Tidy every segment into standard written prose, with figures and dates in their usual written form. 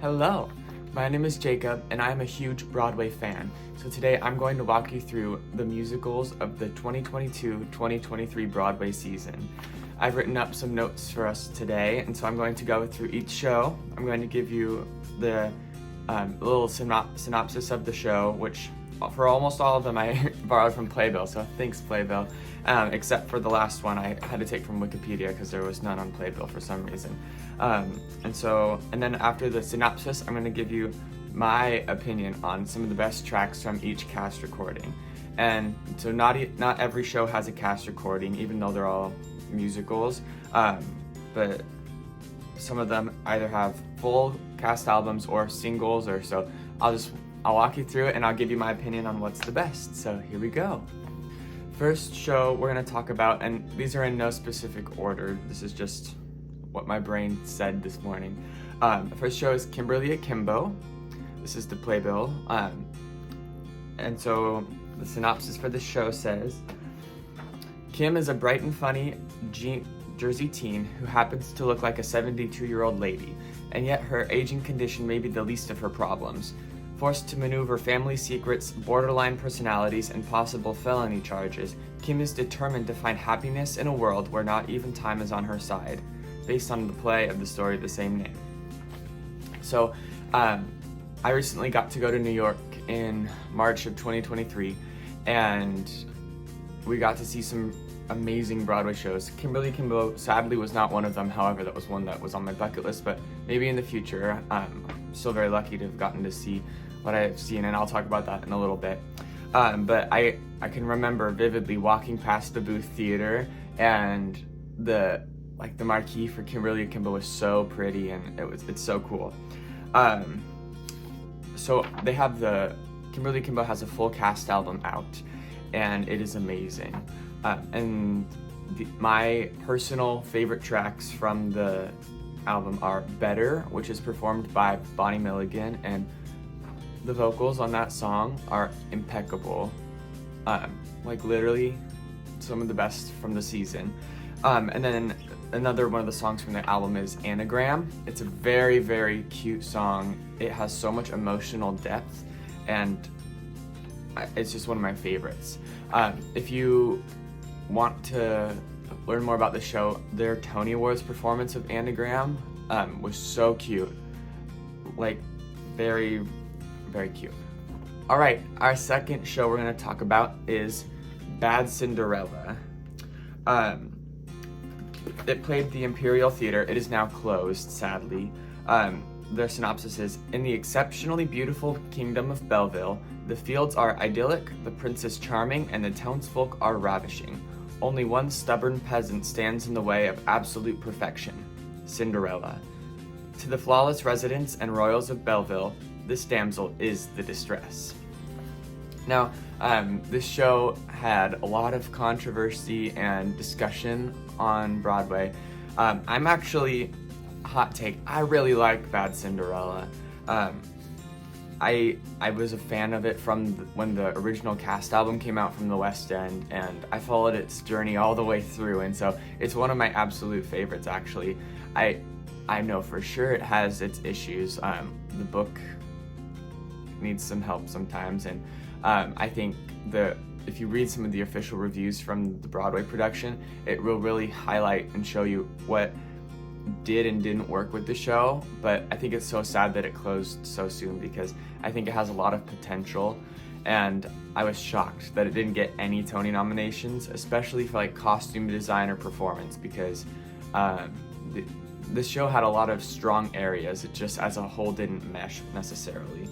Hello, my name is Jacob and I am a huge Broadway fan. So today I'm going to walk you through the musicals of the 2022-2023 Broadway season. I've written up some notes for us today, and so I'm going to go through each show. I'm going to give you the little synopsis of the show, which for almost all of them I borrowed from Playbill, so thanks Playbill. Except for the last one I had to take from Wikipedia because there was none on Playbill for some reason. And then after the synopsis, I'm going to give you my opinion on some of the best tracks from each cast recording. And so not every show has a cast recording, even though they're all musicals, but some of them either have full cast albums or singles, or so I'll walk you through it and I'll give you my opinion on what's the best. So here we go. First show we're going to talk about, and these are in no specific order, this is just what my brain said this morning. The first show is Kimberly Akimbo. This is the Playbill. And so the synopsis for the show says, Kim is a bright and funny Jersey teen who happens to look like a 72-year-old lady, and yet her aging condition may be the least of her problems. Forced to maneuver family secrets, borderline personalities, and possible felony charges, Kim is determined to find happiness in a world where not even time is on her side, based on the play of the story of the same name. So, I recently got to go to New York in March of 2023, and we got to see some amazing Broadway shows. Kimberly Akimbo sadly was not one of them, however that was one that was on my bucket list, but maybe in the future. I'm still very lucky to have gotten to see what I've seen, and I'll talk about that in a little bit. But I can remember vividly walking past the Booth Theater, and the marquee for Kimberly Akimbo was so pretty, and it's so cool. So they have Kimberly Akimbo has a full cast album out, and it is amazing. My personal favorite tracks from the album are Better, which is performed by Bonnie Milligan, and the vocals on that song are impeccable. Literally some of the best from the season. And then another one of the songs from the album is Anagram. It's a very, very cute song. It has so much emotional depth, and it's just one of my favorites. If you want to learn more about the show, their Tony Awards performance of Anagram was so cute. Very, very cute. All right, our second show we're going to talk about is Bad Cinderella. It played the Imperial Theater. It is now closed, sadly. Their synopsis is, in the exceptionally beautiful kingdom of Belleville, the fields are idyllic, the princess charming, and the townsfolk are ravishing. Only one stubborn peasant stands in the way of absolute perfection, Cinderella. To the flawless residents and royals of Belleville, this damsel is the distress. Now, this show had a lot of controversy and discussion on Broadway. I'm actually, hot take, I really like Bad Cinderella. I was a fan of it from when the original cast album came out from the West End, and I followed its journey all the way through, and so it's one of my absolute favorites, actually. I know for sure it has its issues. The book needs some help sometimes, and I think if you read some of the official reviews from the Broadway production, it will really highlight and show you what did and didn't work with the show. But I think it's so sad that it closed so soon, because I think it has a lot of potential, and I was shocked that it didn't get any Tony nominations, especially for costume design or performance, because this show had a lot of strong areas. It just as a whole didn't mesh necessarily.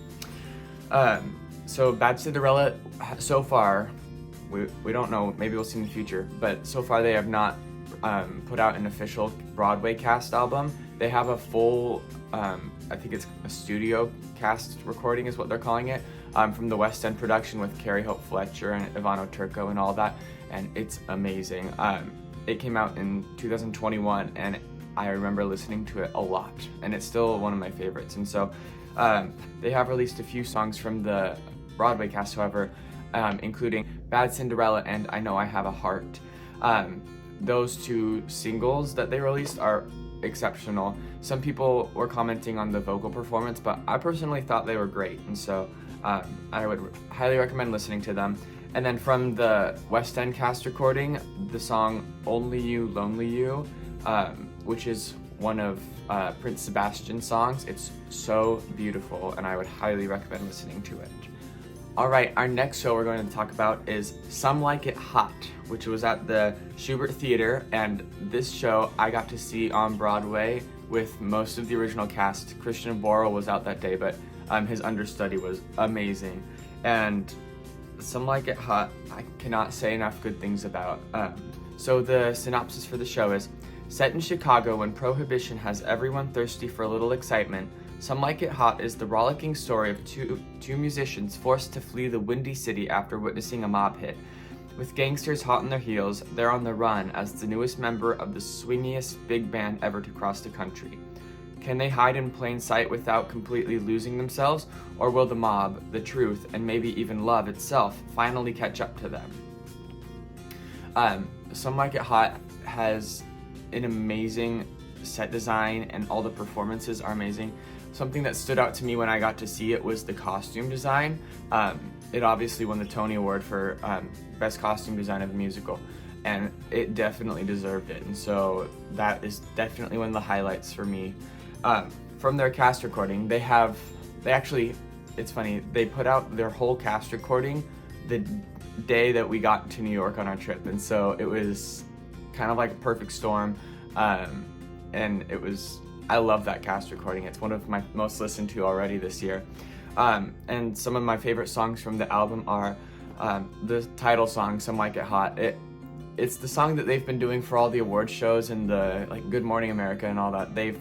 So Bad Cinderella, so far, we don't know, maybe we'll see in the future, but so far they have not put out an official Broadway cast album. They have a full, I think it's a studio cast recording is what they're calling it, from the West End production with Carrie Hope Fletcher and Ivano Turco and all that, and it's amazing. It came out in 2021, and I remember listening to it a lot, and it's still one of my favorites. And so they have released a few songs from the Broadway cast, however, including Bad Cinderella and I Know I Have a Heart. Those two singles that they released are exceptional. some people were commenting on the vocal performance, but I personally thought they were great, and so I would highly recommend listening to them. And then from the West End cast recording, the song Only You, Lonely You, which is one of Prince Sebastian's songs. It's so beautiful, and I would highly recommend listening to it. All right, our next show we're going to talk about is Some Like It Hot, which was at the Schubert Theater, and this show I got to see on Broadway with most of the original cast. Christian Borle was out that day, but his understudy was amazing. And Some Like It Hot, I cannot say enough good things about. So the synopsis for the show is, set in Chicago when Prohibition has everyone thirsty for a little excitement, Some Like It Hot is the rollicking story of two musicians forced to flee the windy city after witnessing a mob hit. With gangsters hot on their heels, they're on the run as the newest member of the swingiest big band ever to cross the country. Can they hide in plain sight without completely losing themselves, or will the mob, the truth, and maybe even love itself finally catch up to them? Some Like It Hot has an amazing set design, and all the performances are amazing. Something that stood out to me when I got to see it was the costume design. It obviously won the Tony Award for Best Costume Design of a Musical, and it definitely deserved it, and so that is definitely one of the highlights for me. From their cast recording, it's funny, they put out their whole cast recording the day that we got to New York on our trip, and so it was kind of like a perfect storm, and I love that cast recording. It's one of my most listened to already this year. And some of my favorite songs from the album are the title song, Some Like It Hot. It's the song that they've been doing for all the award shows and the Good Morning America and all that. They've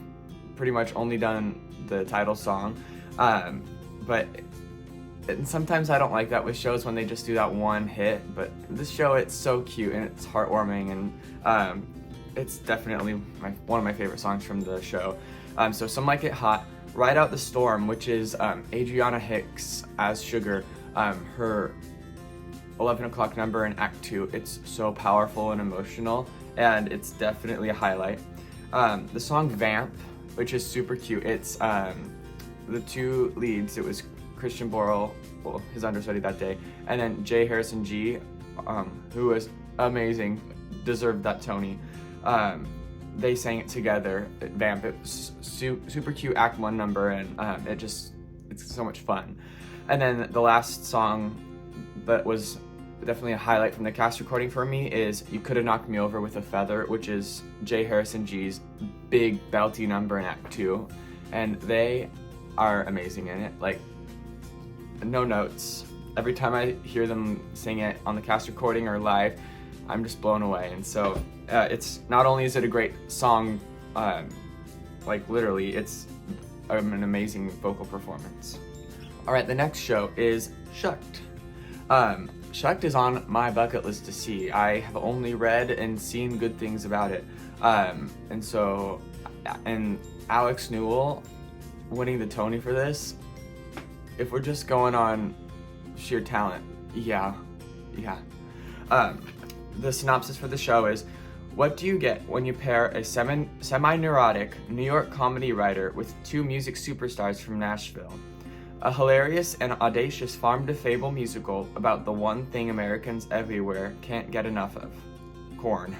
pretty much only done the title song. But sometimes I don't like that with shows when they just do that one hit. But this show, it's so cute and it's heartwarming, and it's definitely one of my favorite songs from the show. So Some Like It Hot, Ride Out the Storm, which is Adriana Hicks as Sugar, her 11 o'clock number in Act 2. It's so powerful and emotional, and it's definitely a highlight. The song Vamp, which is super cute. It's the two leads. It was Christian Borle, his understudy that day, and then J. Harrison G., who was amazing, deserved that Tony. They sang it together at Vamp. It's super cute Act 1 number, and it's so much fun. And then the last song that was definitely a highlight from the cast recording for me is You Could Have Knocked Me Over with a Feather, which is J. Harrison G's big belty number in Act 2, and they are amazing in it. No notes. Every time I hear them sing it on the cast recording or live, I'm just blown away. And so it's not only is it a great song, literally, it's an amazing vocal performance. All right, the next show is Shucked. Shucked is on my bucket list to see. I have only read and seen good things about it. And Alex Newell winning the Tony for this, if we're just going on sheer talent, yeah. The synopsis for the show is, what do you get when you pair a semi-neurotic New York comedy writer with two music superstars from Nashville? A hilarious and audacious farm-to-fable musical about the one thing Americans everywhere can't get enough of: corn.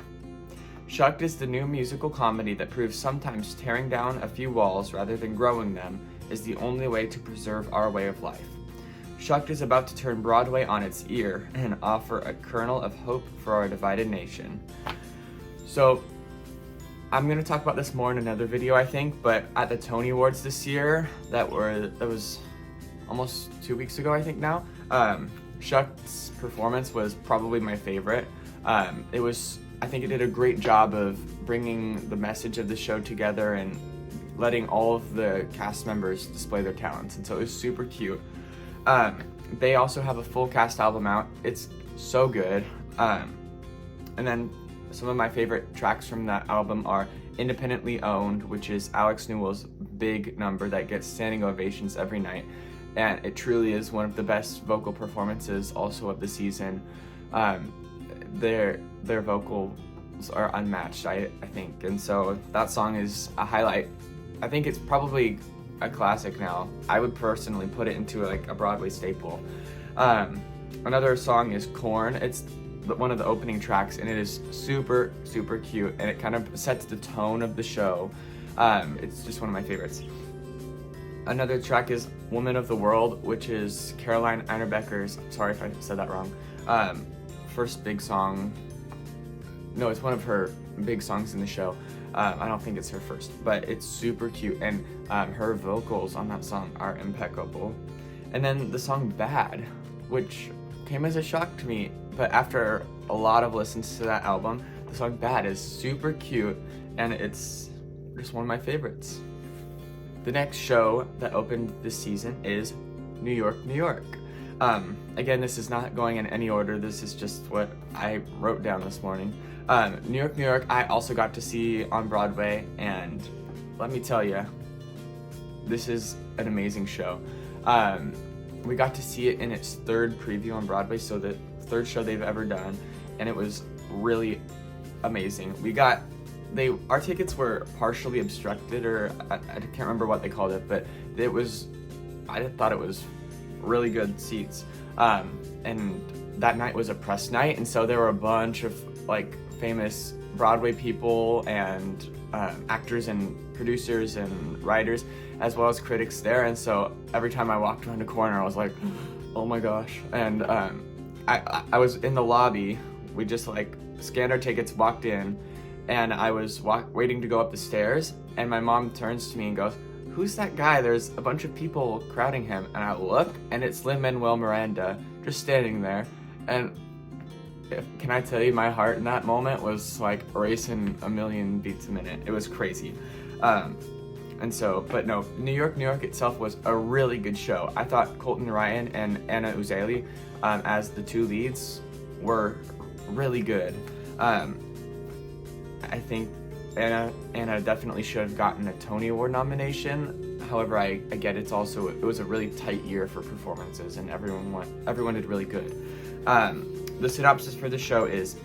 Shucked is the new musical comedy that proves sometimes tearing down a few walls rather than growing them is the only way to preserve our way of life. Shucked is about to turn Broadway on its ear and offer a kernel of hope for our divided nation. So, I'm going to talk about this more in another video, I think, but at the Tony Awards this year, that was almost 2 weeks ago, I think now, Shucked's performance was probably my favorite. I think it did a great job of bringing the message of the show together and letting all of the cast members display their talents, and so it was super cute. They also have a full cast album out. It's so good. And then some of my favorite tracks from that album are Independently Owned, which is Alex Newell's big number that gets standing ovations every night, and it truly is one of the best vocal performances also of the season. Their vocals are unmatched, I think, and so that song is a highlight I think it's probably a classic now. I would personally put it into like a Broadway staple. Another song is Corn. It's one of the opening tracks, and it is super, super cute, and it kind of sets the tone of the show. It's just one of my favorites. Another track is Woman of the World, which is Caroline Einerbecker's, sorry if I said that wrong, first big song. No, it's one of her big songs in the show. I don't think it's her first, but it's super cute, and her vocals on that song are impeccable. And then the song Bad, which came as a shock to me, but after a lot of listens to that album, the song Bad is super cute, and it's just one of my favorites. The next show that opened this season is New York, New York. Again, this is not going in any order, this is just what I wrote down this morning. New York, New York, I also got to see on Broadway, and let me tell you, this is an amazing show. We got to see it in its third preview on Broadway, so the third show they've ever done, and it was really amazing. Our tickets were partially obstructed, or I can't remember what they called it, but I thought it was really good seats. And that night was a press night, and so there were a bunch of like famous Broadway people and actors and producers and writers, as well as critics there. And so every time I walked around a corner, I was like, oh my gosh. And I was in the lobby. We just like scanned our tickets, walked in, and I was waiting to go up the stairs, and my mom turns to me and goes, who's that guy? There's a bunch of people crowding him. And I look, and it's Lin-Manuel Miranda just standing there. And can I tell you, my heart in that moment was like racing a million beats a minute. It was crazy. But no, New York, New York itself was a really good show. I thought Colton Ryan and Anna Uzeli as the two leads were really good. I think Anna definitely should have gotten a Tony Award nomination. However, I get it was a really tight year for performances, and everyone did really good. The synopsis for the show is,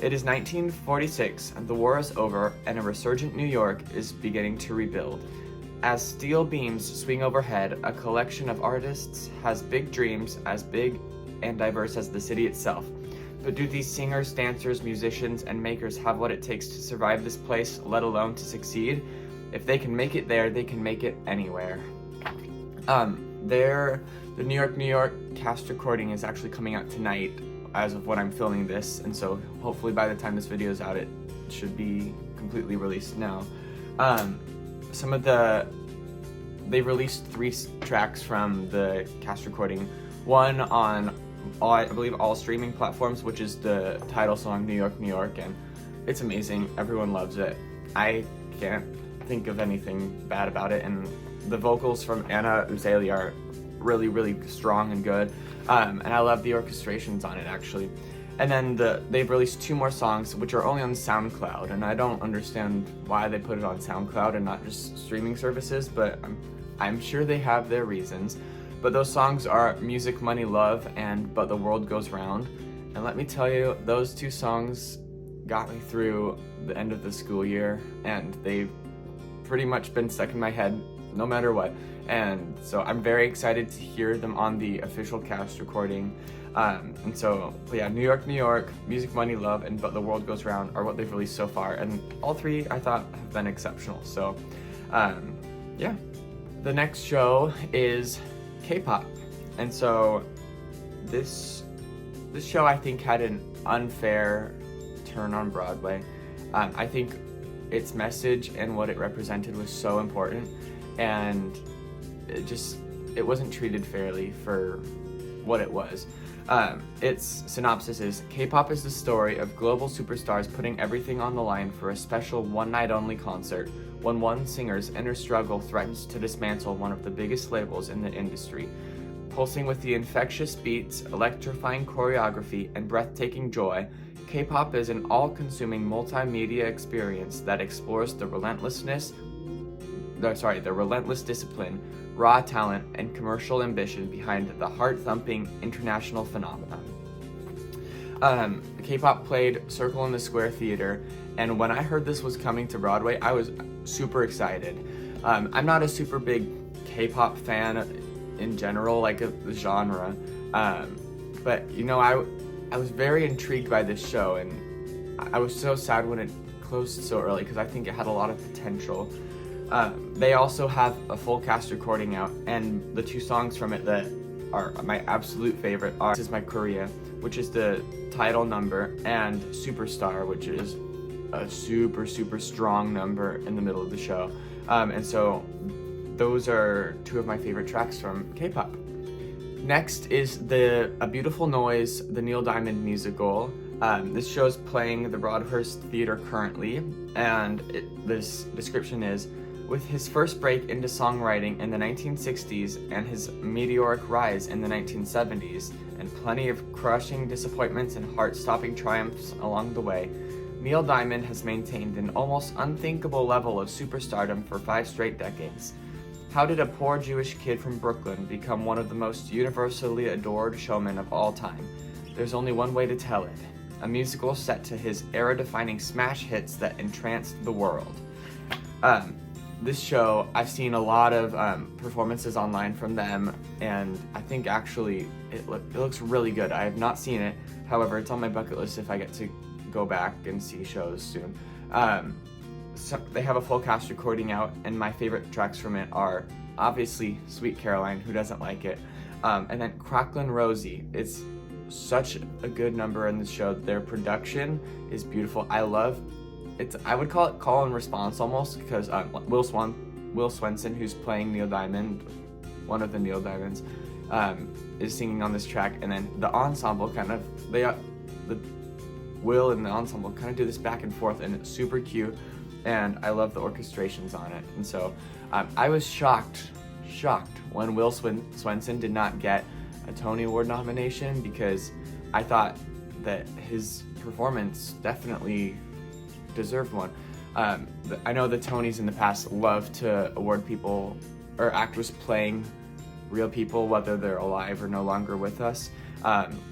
it is 1946, the war is over, and a resurgent New York is beginning to rebuild. As steel beams swing overhead, a collection of artists has big dreams, as big and diverse as the city itself. But do these singers, dancers, musicians, and makers have what it takes to survive this place, let alone to succeed? If they can make it there, they can make it anywhere. The New York, New York cast recording is actually coming out tonight as of when I'm filming this, and so hopefully by the time this video is out, it should be completely released now. They released 3 tracks from the cast recording. One on I believe all streaming platforms, which is the title song New York, New York, and it's amazing. Everyone loves it. I can't think of anything bad about it, and the vocals from Anna Uzeli are really, really strong and good, and I love the orchestrations on it actually. And then they've released 2 more songs which are only on SoundCloud, and I don't understand why they put it on SoundCloud and not just streaming services, but I'm sure they have their reasons. But those songs are Music, Money, Love and But the World Goes Round. And let me tell you, those 2 songs got me through the end of the school year, and they've pretty much been stuck in my head no matter what. And so I'm very excited to hear them on the official cast recording. New York, New York, Music, Money, Love, and But the World Goes Round are what they've released so far. And all 3 I thought have been exceptional. So, yeah. The next show is K-pop, and so this show I think had an unfair turn on Broadway. I think its message and what it represented was so important, and it wasn't treated fairly for what it was. Its synopsis is, K-pop is the story of global superstars putting everything on the line for a special one-night-only concert when one singer's inner struggle threatens to dismantle one of the biggest labels in the industry. Pulsing with the infectious beats, electrifying choreography, and breathtaking joy, K-pop is an all-consuming multimedia experience that explores the relentless discipline, raw talent, and commercial ambition behind the heart-thumping international phenomenon. K-pop played Circle in the Square Theater, and when I heard this was coming to Broadway, I was super excited. I'm not a super big K-pop fan in general, like the genre, but you know, I was very intrigued by this show, and I was so sad when it closed so early because I think it had a lot of potential. They also have a full cast recording out, and the two songs from it that are my absolute favorite are "This Is My Korea," which is the title number, and "Superstar," which is a super strong number in the middle of the show. And so those are two of my favorite tracks from K-pop. Next is A Beautiful Noise, the Neil Diamond musical. This show is playing at the Broadhurst Theater currently, and this description is: with his first break into songwriting in the 1960s and his meteoric rise in the 1970s, and plenty of crushing disappointments and heart-stopping triumphs along the way, Neil Diamond has maintained an almost unthinkable level of superstardom for 5 straight decades. How did a poor Jewish kid from Brooklyn become one of the most universally adored showmen of all time? There's only one way to tell it: a musical set to his era-defining smash hits that entranced the world. This show, I've seen a lot of performances online from them, and I think actually it looks really good. I have not seen it, however, it's on my bucket list if I get to go back and see shows soon. So they have a full cast recording out, and my favorite tracks from it are obviously Sweet Caroline, who doesn't like it, and then Cracklin' Rosie. It's such a good number in the show. Their production is beautiful. I would call it call and response almost, because Will Swenson, who's playing Neil Diamond, one of the Neil Diamonds, is singing on this track, and then the ensemble Will and the ensemble kind of do this back and forth, and it's super cute, and I love the orchestrations on it. And so I was shocked when Will Swenson did not get a Tony Award nomination, because I thought that his performance definitely deserved one. I know the Tonys in the past love to award people or actors playing real people, whether they're alive or no longer with us,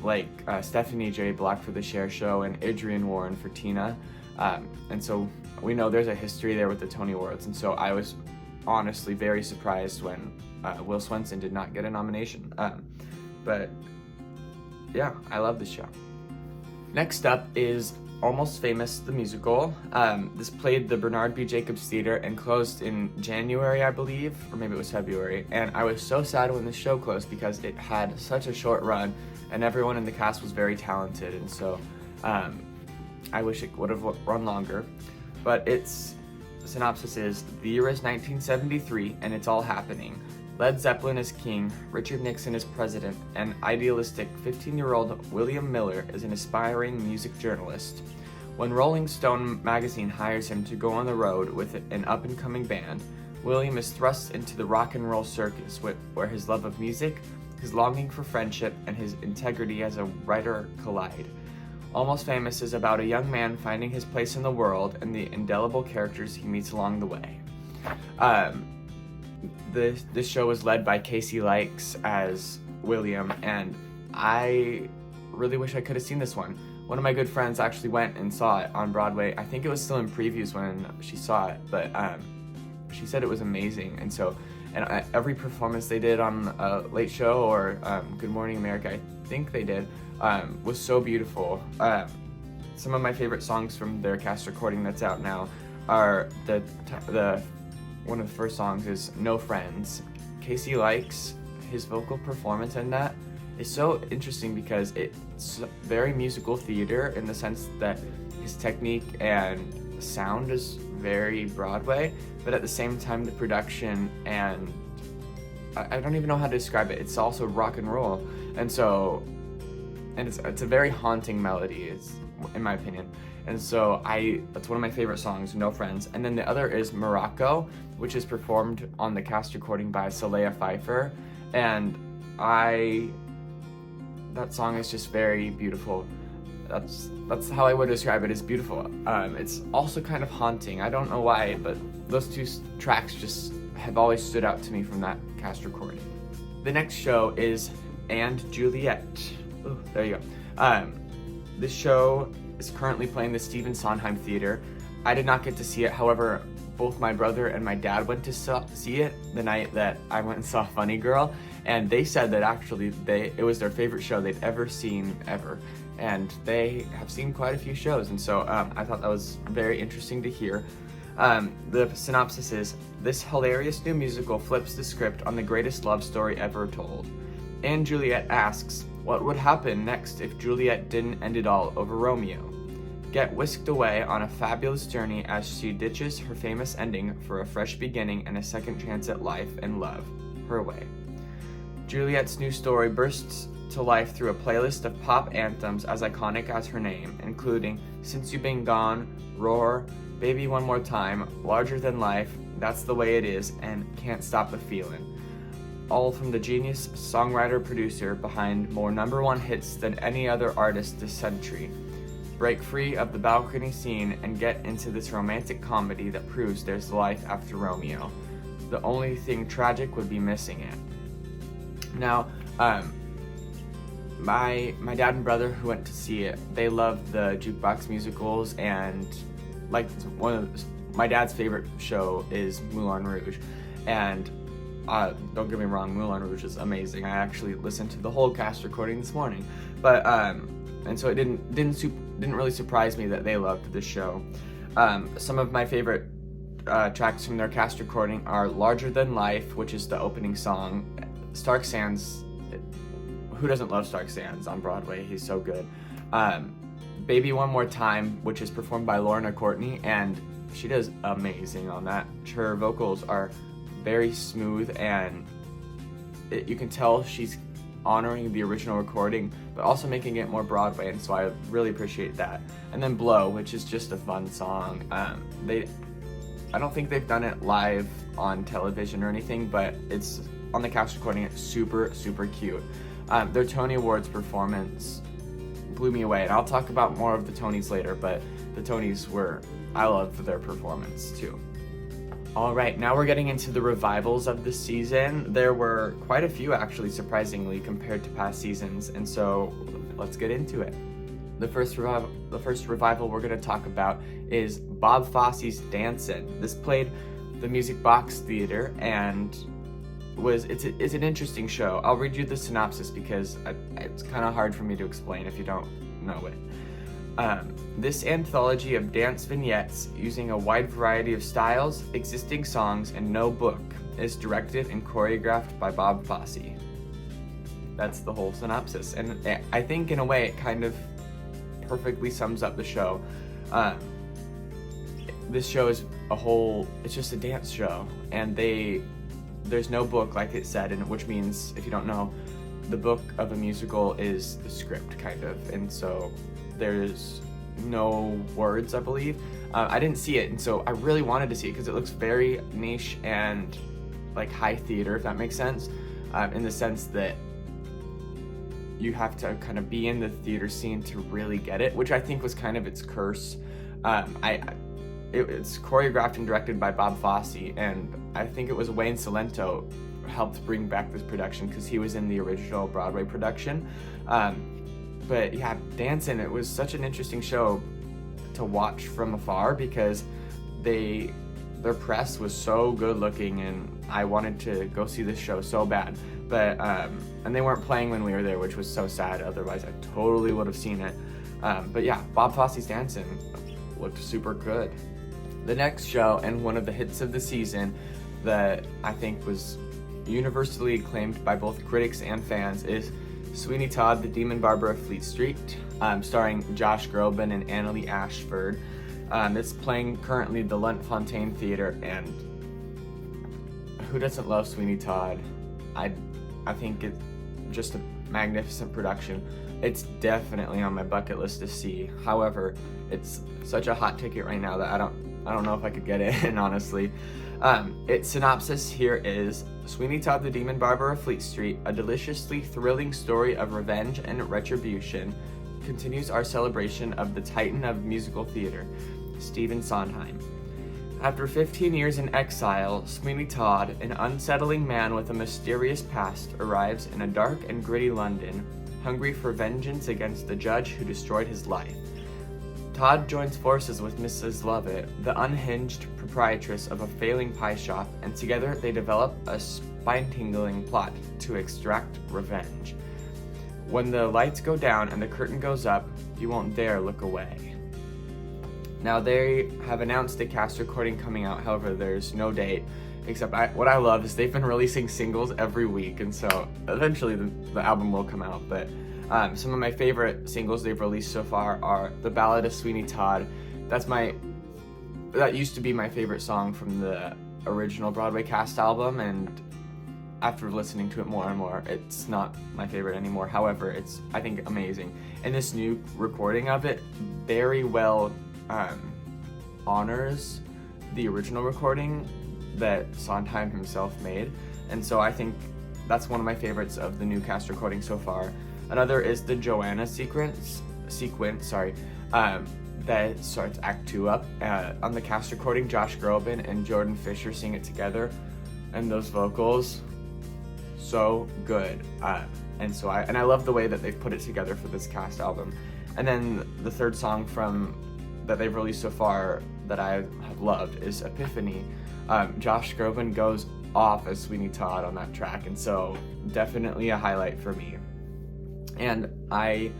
like Stephanie J. Black for The Cher Show and Adrienne Warren for Tina. And so we know there's a history there with the Tony Awards, and so I was honestly very surprised when Will Swenson did not get a nomination. But yeah, I love the show. Next up is Almost Famous, the musical. This played the Bernard B. Jacobs Theater and closed in January, I believe, or maybe it was February. And I was so sad when the show closed because it had such a short run, and everyone in the cast was very talented. And so I wish it would have run longer. But its synopsis is: the year is 1973, and it's all happening. Led Zeppelin is king, Richard Nixon is president, and idealistic 15-year-old William Miller is an aspiring music journalist. When Rolling Stone magazine hires him to go on the road with an up-and-coming band, William is thrust into the rock and roll circus, where his love of music, his longing for friendship, and his integrity as a writer collide. Almost Famous is about a young man finding his place in the world and the indelible characters he meets along the way. This show was led by Casey Likes as William, and I really wish I could have seen this one. One of my good friends actually went and saw it on Broadway. I think it was still in previews when she saw it, but she said it was amazing. And so, every performance they did on Late Show or Good Morning America, I think they did, was so beautiful. Some of my favorite songs from their cast recording that's out now are one of the first songs is No Friends. Casey Likes his vocal performance in that is so interesting because it's very musical theater in the sense that his technique and sound is very Broadway, but at the same time the production and I don't even know how to describe it. It's also rock and roll, and it's a very haunting melody, in my opinion. And so that's one of my favorite songs, No Friends. And then the other is Morocco, which is performed on the cast recording by Saleha Pfeiffer. And that song is just very beautiful. That's how I would describe it, is beautiful. It's also kind of haunting. I don't know why, but those two tracks just have always stood out to me from that cast recording. The next show is And Juliet. Ooh, there you go. This show is currently playing the Stephen Sondheim Theater. I did not get to see it, however, both my brother and my dad went to see it the night that I went and saw Funny Girl, and they said that actually it was their favorite show they'd ever seen ever, and they have seen quite a few shows, and so I thought that was very interesting to hear. The synopsis is, this hilarious new musical flips the script on the greatest love story ever told. And Juliet asks, what would happen next if Juliet didn't end it all over Romeo? Get whisked away on a fabulous journey as she ditches her famous ending for a fresh beginning and a second chance at life and love, her way. Juliet's new story bursts to life through a playlist of pop anthems as iconic as her name, including Since You've Been Gone, Roar, Baby One More Time, Larger Than Life, That's the Way It Is, and Can't Stop the Feelin'. All from the genius songwriter-producer behind more #1 hits than any other artist this century. Break free of the balcony scene and get into this romantic comedy that proves there's life after Romeo. The only thing tragic would be missing it. Now, my dad and brother who went to see it, they loved the jukebox musicals, and like my dad's favorite show is Moulin Rouge, and don't get me wrong, Moulin Rouge is amazing. I actually listened to the whole cast recording this morning, but and so it didn't really surprise me that they loved the show. Some of my favorite tracks from their cast recording are Larger Than Life, which is the opening song. Stark Sands, who doesn't love Stark Sands on Broadway? He's so good. Baby One More Time, which is performed by Lorna Courtney, and she does amazing on that. Her vocals are very smooth, and you can tell she's honoring the original recording, but also making it more Broadway, and so I really appreciate that. And then Blow, which is just a fun song. I don't think they've done it live on television or anything, but it's on the cast recording. It's super, super cute. Their Tony Awards performance blew me away, and I'll talk about more of the Tonys later, but the Tonys I loved their performance too. Alright, now we're getting into the revivals of the season. There were quite a few, actually, surprisingly, compared to past seasons, and so let's get into it. The first revival we're going to talk about is Bob Fosse's Dancin'. This played the Music Box Theater, and it's an interesting show. I'll read you the synopsis because it's kind of hard for me to explain if you don't know it. This anthology of dance vignettes using a wide variety of styles, existing songs, and no book is directed and choreographed by Bob Fosse. That's the whole synopsis, and I think in a way it kind of perfectly sums up the show. This show is it's just a dance show, and there's no book, like it said, and which means, if you don't know, the book of a musical is the script, kind of, and so there's no words, I believe. I didn't see it, and so I really wanted to see it because it looks very niche and like high theater, if that makes sense, in the sense that you have to kind of be in the theater scene to really get it, which I think was kind of its curse. It's choreographed and directed by Bob Fosse, and I think it was Wayne Cilento helped bring back this production because he was in the original Broadway production. But yeah, Dancin', it was such an interesting show to watch from afar because their press was so good looking, and I wanted to go see this show so bad. But and they weren't playing when we were there, which was so sad. Otherwise, I totally would have seen it. But yeah, Bob Fosse's Dancin' looked super good. The next show, and one of the hits of the season that I think was universally acclaimed by both critics and fans, is Sweeney Todd, the Demon Barber of Fleet Street, starring Josh Groban and Annalee Ashford. It's playing currently the Lunt-Fontanne Theater, and who doesn't love Sweeney Todd? I think it's just a magnificent production. It's definitely on my bucket list to see. However, it's such a hot ticket right now that I don't know if I could get it in, honestly. Its synopsis here is: Sweeney Todd, the Demon Barber of Fleet Street, a deliciously thrilling story of revenge and retribution, continues our celebration of the titan of musical theater, Stephen Sondheim. After 15 years in exile, Sweeney Todd, an unsettling man with a mysterious past, arrives in a dark and gritty London, hungry for vengeance against the judge who destroyed his life. Todd joins forces with Mrs. Lovett, the unhinged proprietress of a failing pie shop, and together they develop a spine-tingling plot to extract revenge. When the lights go down and the curtain goes up, you won't dare look away. Now, they have announced a cast recording coming out, however, there's no date, except what I love is they've been releasing singles every week, and so eventually the album will come out. But some of my favorite singles they've released so far are The Ballad of Sweeney Todd. That used to be my favorite song from the original Broadway cast album, and after listening to it more and more, it's not my favorite anymore. However, it's, I think, amazing. And this new recording of it very well honors the original recording that Sondheim himself made. And so I think that's one of my favorites of the new cast recording so far. Another is the Joanna sequence, that starts Act 2 up. On the cast recording, Josh Groban and Jordan Fisher sing it together, and those vocals, so good. And I love the way that they've put it together for this cast album. And then the third song that they've released so far that I have loved is Epiphany. Josh Groban goes off as Sweeney Todd on that track, and so definitely a highlight for me. And I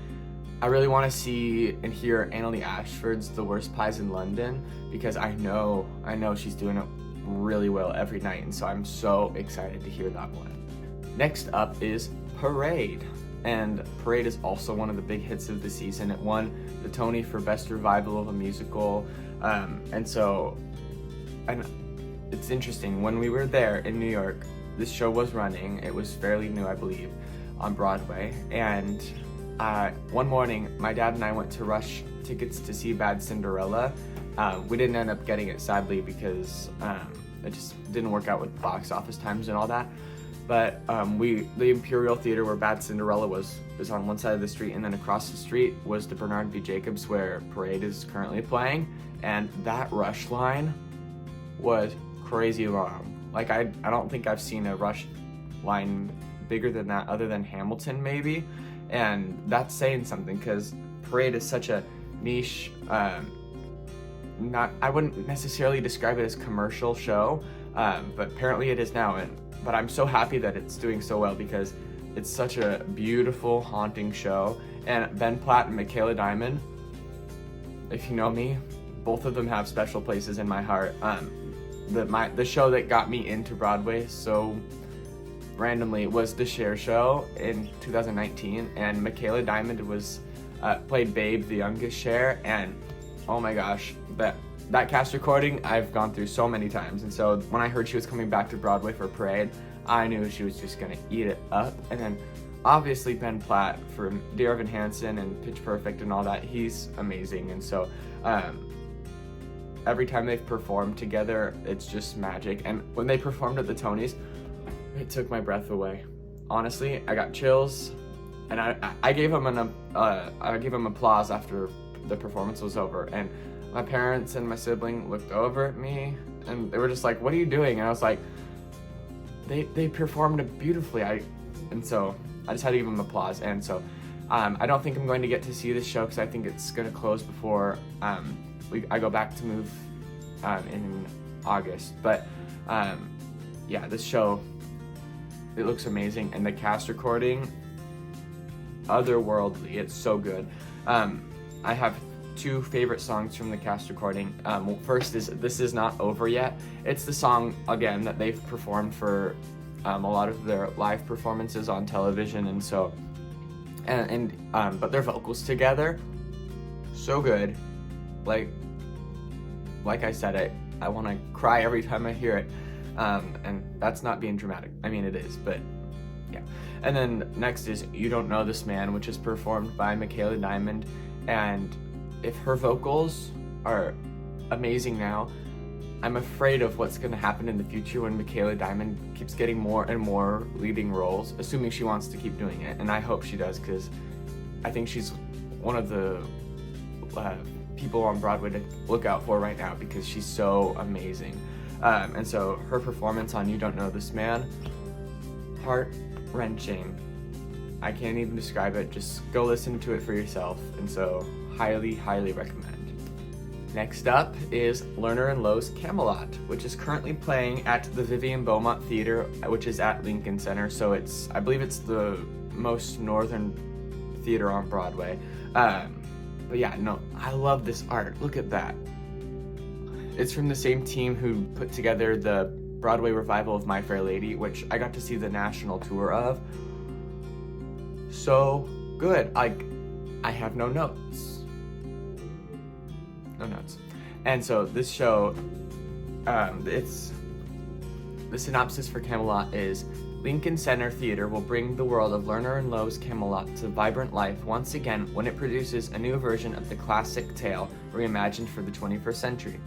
really want to see and hear Annalie Ashford's The Worst Pies in London, because I know she's doing it really well every night, and so I'm so excited to hear that one. Next up is Parade, and Parade is also one of the big hits of the season. It won the Tony for Best Revival of a Musical, and it's interesting, when we were there in New York, this show was running. It was fairly new, I believe, on Broadway, and one morning my dad and I went to rush tickets to see Bad Cinderella. We didn't end up getting it, sadly, because it just didn't work out with box office times and all that. But the Imperial Theater where Bad Cinderella was on one side of the street, and then across the street was the Bernard B. Jacobs where Parade is currently playing, and that rush line was crazy long. Like, I don't think I've seen a rush line bigger than that other than Hamilton maybe, and that's saying something, because Parade is such a niche, I wouldn't necessarily describe it as commercial show, but apparently it is now, but I'm so happy that it's doing so well, because it's such a beautiful, haunting show. And Ben Platt and Michaela Diamond, if you know me, both of them have special places in my heart. The show that got me into Broadway so randomly was The Cher Show in 2019, and Michaela Diamond played Babe, the youngest Cher, and oh my gosh, that cast recording I've gone through so many times. And so when I heard she was coming back to Broadway for Parade, I knew she was just gonna eat it up. And then obviously Ben Platt from Dear Evan Hansen and Pitch Perfect and all that, he's amazing. And so every time they've performed together, it's just magic. And when they performed at the Tonys, it took my breath away. Honestly, I got chills, and I gave them applause after the performance was over. And my parents and my sibling looked over at me, and they were just like, "What are you doing?" And I was like, "They performed beautifully." And so I just had to give them applause. And so I don't think I'm going to get to see this show, because I think it's going to close before I go back to move in August. But yeah, this show, it looks amazing, and the cast recording, otherworldly. It's so good. I have two favorite songs from the cast recording. First is This Is Not Over Yet. It's the song, again, that they've performed for a lot of their live performances on television, and so but their vocals together, so good. Like I said, I want to cry every time I hear it, and that's not being dramatic. I mean, it is, but yeah. And then next is You Don't Know This Man, which is performed by Michaela Diamond, and if her vocals are amazing now, I'm afraid of what's going to happen in the future when Michaela Diamond keeps getting more and more leading roles, assuming she wants to keep doing it, and I hope she does, because I think she's one of the people on Broadway to look out for right now, because she's so amazing. And so her performance on You Don't Know This Man, heart-wrenching. I can't even describe it. Just go listen to it for yourself. And so highly, highly recommend. Next up is Lerner and Loewe's Camelot, which is currently playing at the Vivian Beaumont Theater, which is at Lincoln Center. So I believe it's the most northern theater on Broadway. But yeah, no, I love this art. Look at that. It's from the same team who put together the Broadway revival of My Fair Lady, which I got to see the national tour of. So good. I have no notes. No notes. And so this show, the synopsis for Camelot is: Lincoln Center Theater will bring the world of Lerner and Loewe's Camelot to vibrant life once again when it produces a new version of the classic tale reimagined for the 21st century.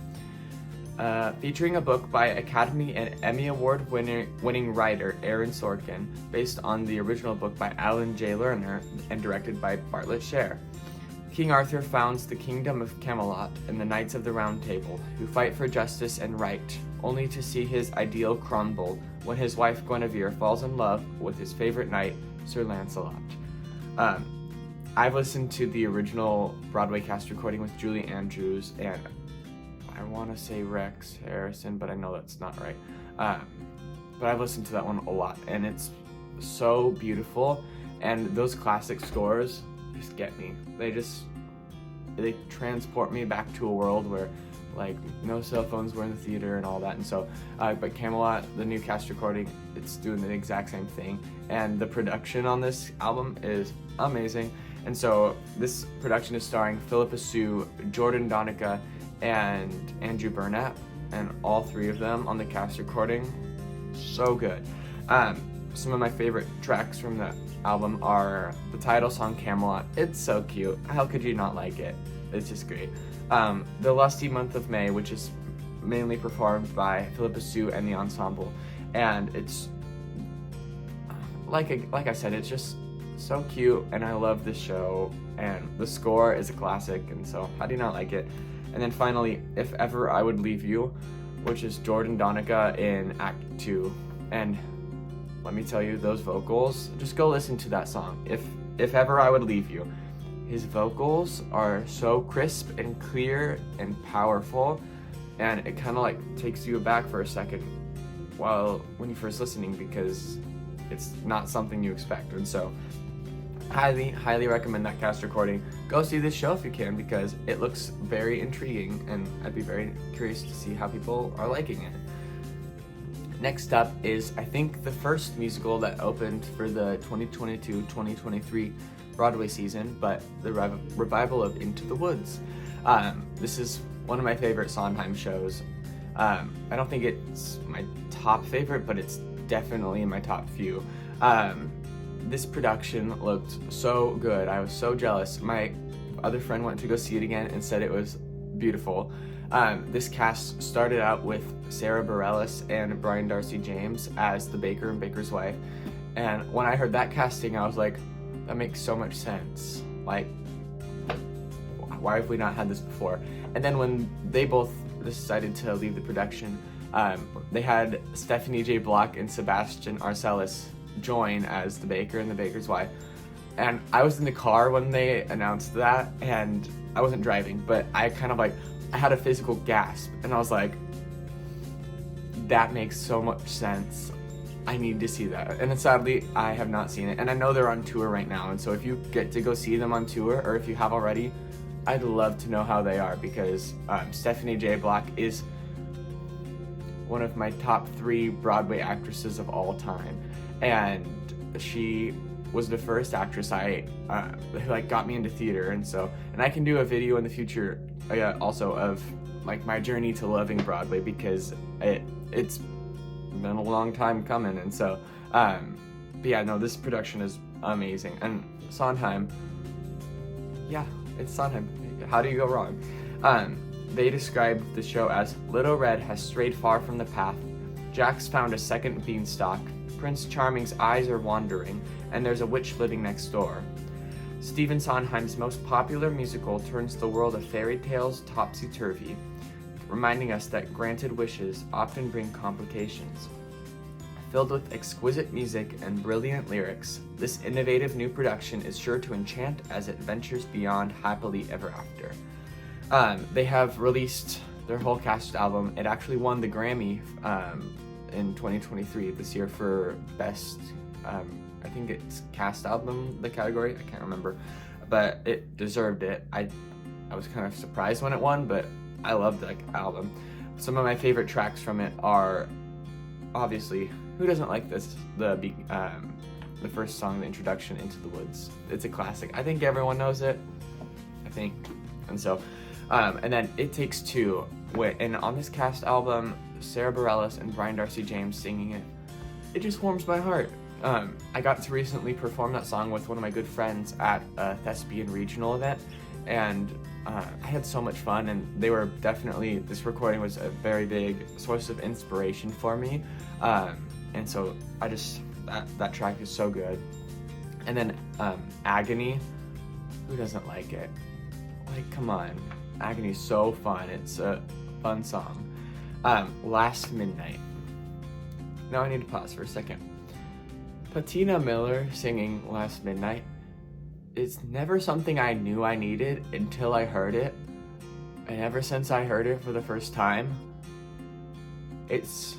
Featuring a book by Academy and Emmy Award winning writer Aaron Sorkin, based on the original book by Alan J. Lerner and directed by Bartlett Sher. King Arthur founds the kingdom of Camelot and the Knights of the Round Table, who fight for justice and right, only to see his ideal crumble when his wife Guinevere falls in love with his favorite knight, Sir Lancelot. I've listened to the original Broadway cast recording with Julie Andrews and I want to say Rex Harrison, but I know that's not right. But I've listened to that one a lot, and it's so beautiful. And those classic scores just get me. They transport me back to a world where, like, no cell phones were in the theater and all that. And so, but Camelot, the new cast recording, it's doing the exact same thing. And the production on this album is amazing. And so this production is starring Philippa Sue, Jordan Donica, and Andrew Burnett, and all three of them on the cast recording. So good. Some of my favorite tracks from the album are the title song Camelot. It's so cute. How could you not like it? It's just great. The Lusty Month of May, which is mainly performed by Philippa Sue and the ensemble, and it's like I said, it's just so cute, and I love this show, and the score is a classic, and so how do you not like it? And then finally, If Ever I Would Leave You, which is Jordan Donica in Act 2. And let me tell you, those vocals, just go listen to that song, If Ever I Would Leave You. His vocals are so crisp and clear and powerful, and it kind of like takes you aback for a second when you're first listening, because it's not something you expect. And so highly recommend that cast recording. Go see this show if you can, because it looks very intriguing, and I'd be very curious to see how people are liking it. Next up is, I think, the first musical that opened for the 2022-2023 Broadway season, but the revival of Into the Woods. This is one of my favorite Sondheim shows. I don't think it's my top favorite, but it's definitely in my top few. This production looked so good. I was so jealous. My other friend went to go see it again and said it was beautiful. This cast started out with Sarah Bareilles and Brian Darcy James as the baker and baker's wife. And when I heard that casting, I was like, that makes so much sense. Like, why have we not had this before? And then when they both decided to leave the production, they had Stephanie J. Block and Sebastian Arcellus join as the baker and the baker's wife. And I was in the car when they announced that, and I wasn't driving, but I had a physical gasp, and I was like, that makes so much sense. I need to see that. And then sadly, I have not seen it, and I know they're on tour right now, and so if you get to go see them on tour, or if you have already, I'd love to know how they are, because Stephanie J. Block is one of my top 3 Broadway actresses of all time. And she was the first actress that got me into theater, and I can do a video in the future also of like my journey to loving Broadway, because it's been a long time coming. And so but yeah, no, this production is amazing. And Sondheim, yeah, it's Sondheim. How do you go wrong? They described the show as Little Red has strayed far from the path, Jack's found a second beanstalk, Prince Charming's eyes are wandering, and there's a witch living next door. Stephen Sondheim's most popular musical turns the world of fairy tales topsy-turvy, reminding us that granted wishes often bring complications. Filled with exquisite music and brilliant lyrics, this innovative new production is sure to enchant as it ventures beyond happily ever after. They have released their whole cast album. It actually won the Grammy in 2023 this year for best, I think it's cast album, the category, I can't remember, but it deserved it. I was kind of surprised when it won, but I love the album. Some of my favorite tracks from it are, obviously, who doesn't like this, the first song, the introduction, Into the Woods. It's a classic. I think everyone knows it, I think. And so, and then It Takes Two, and on this cast album, Sarah Bareilles and Brian Darcy James singing it, it just warms my heart. I got to recently perform that song with one of my good friends at a Thespian regional event, and I had so much fun, and they were definitely, this recording was a very big source of inspiration for me, and so I just, that track is so good. And then Agony, who doesn't like it? Like, come on, Agony is so fun, it's a fun song. Last Midnight. Now I need to pause for a second. Patina Miller singing Last Midnight is never something I knew I needed until I heard it, and ever since I heard it for the first time, it's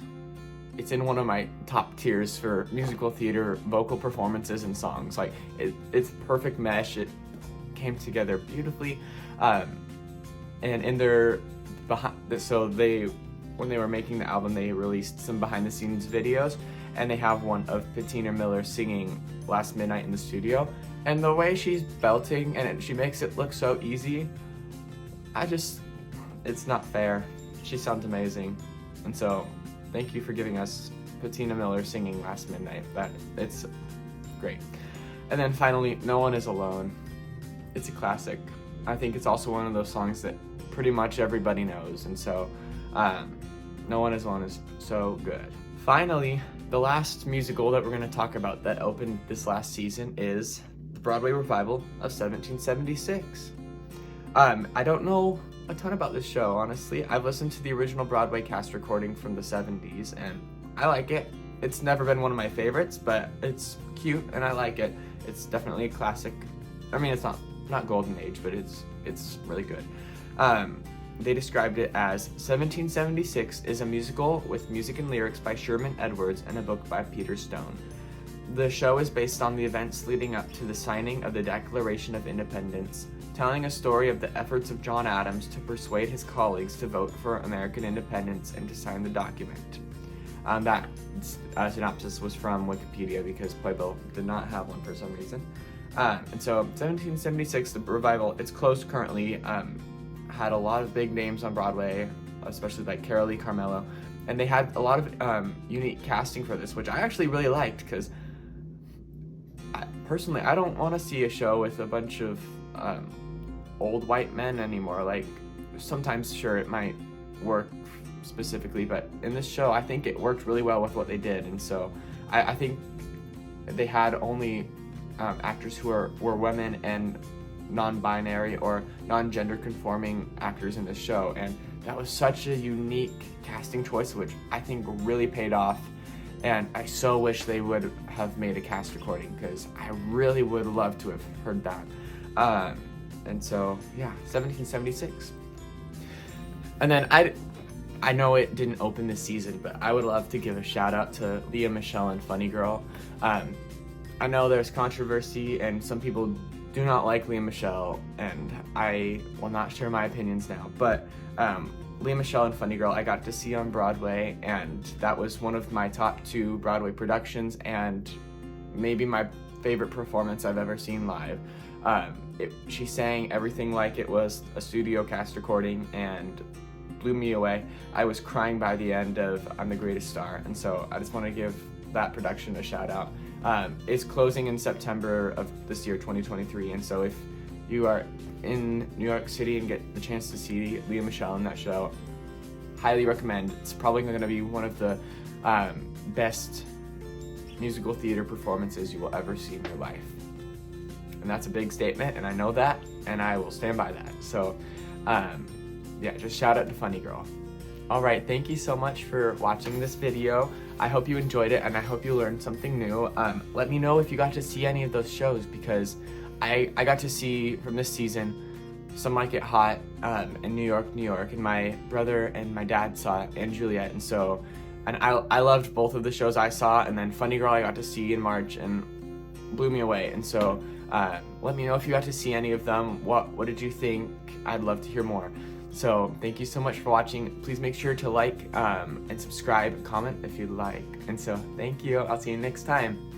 in one of my top tiers for musical theater vocal performances and songs. Like, it's perfect mesh. It came together beautifully, and in their when they were making the album, they released some behind the scenes videos, and they have one of Patina Miller singing Last Midnight in the studio, and the way she's belting and she makes it look so easy, it's not fair. She sounds amazing, and so thank you for giving us Patina Miller singing Last Midnight. It's great. And then finally, No One Is Alone. It's a classic. I think it's also one of those songs that pretty much everybody knows, and so No One Is Alone is so good. Finally, the last musical that we're going to talk about that opened this last season is the Broadway revival of 1776. I don't know a ton about this show, honestly. I've listened to the original Broadway cast recording from the 70s, and I like it. It's never been one of my favorites, but it's cute, and I like it. It's definitely a classic. I mean, it's not golden age, but it's really good. They described it as 1776 is a musical with music and lyrics by Sherman Edwards and a book by Peter Stone. The show is based on the events leading up to the signing of the Declaration of Independence, telling a story of the efforts of John Adams to persuade his colleagues to vote for American independence and to sign the document. That synopsis was from Wikipedia because Playbill did not have one for some reason. And so 1776, the revival, it's closed currently, had a lot of big names on Broadway, especially like Carol Lee Carmelo, and they had a lot of unique casting for this, which I actually really liked, because personally, I don't want to see a show with a bunch of old white men anymore. Like, sometimes, sure, it might work specifically, but in this show, I think it worked really well with what they did, and so I think they had only actors who were women and non-binary or non-gender conforming actors in this show, and that was such a unique casting choice, which I think really paid off. And I so wish they would have made a cast recording, because I really would love to have heard that. And so, yeah, 1776. And then I know it didn't open this season, but I would love to give a shout out to Leah Michele and Funny Girl. I know there's controversy, and some people do not like Leah Michele, and I will not share my opinions now, but Leah Michele and Funny Girl I got to see on Broadway, and that was one of my top 2 Broadway productions, and maybe my favorite performance I've ever seen live. She sang everything like it was a studio cast recording and blew me away. I was crying by the end of I'm the Greatest Star, and so I just want to give that production a shout out. It's closing in September of this year, 2023, and so if you are in New York City and get the chance to see Leah Michele in that show, highly recommend. It's probably going to be one of the best musical theater performances you will ever see in your life. And that's a big statement, and I know that, and I will stand by that. So, yeah, just shout out to Funny Girl. Alright, thank you so much for watching this video. I hope you enjoyed it, and I hope you learned something new. Let me know if you got to see any of those shows, because I got to see from this season Some Like It Hot, and New York, New York, and my brother and my dad saw And Juliet, and so, and I loved both of the shows I saw, and then Funny Girl I got to see in March and blew me away, and so let me know if you got to see any of them. What did you think? I'd love to hear more. So thank you so much for watching. Please make sure to like and subscribe, comment if you'd like, and so thank you. I'll see you next time.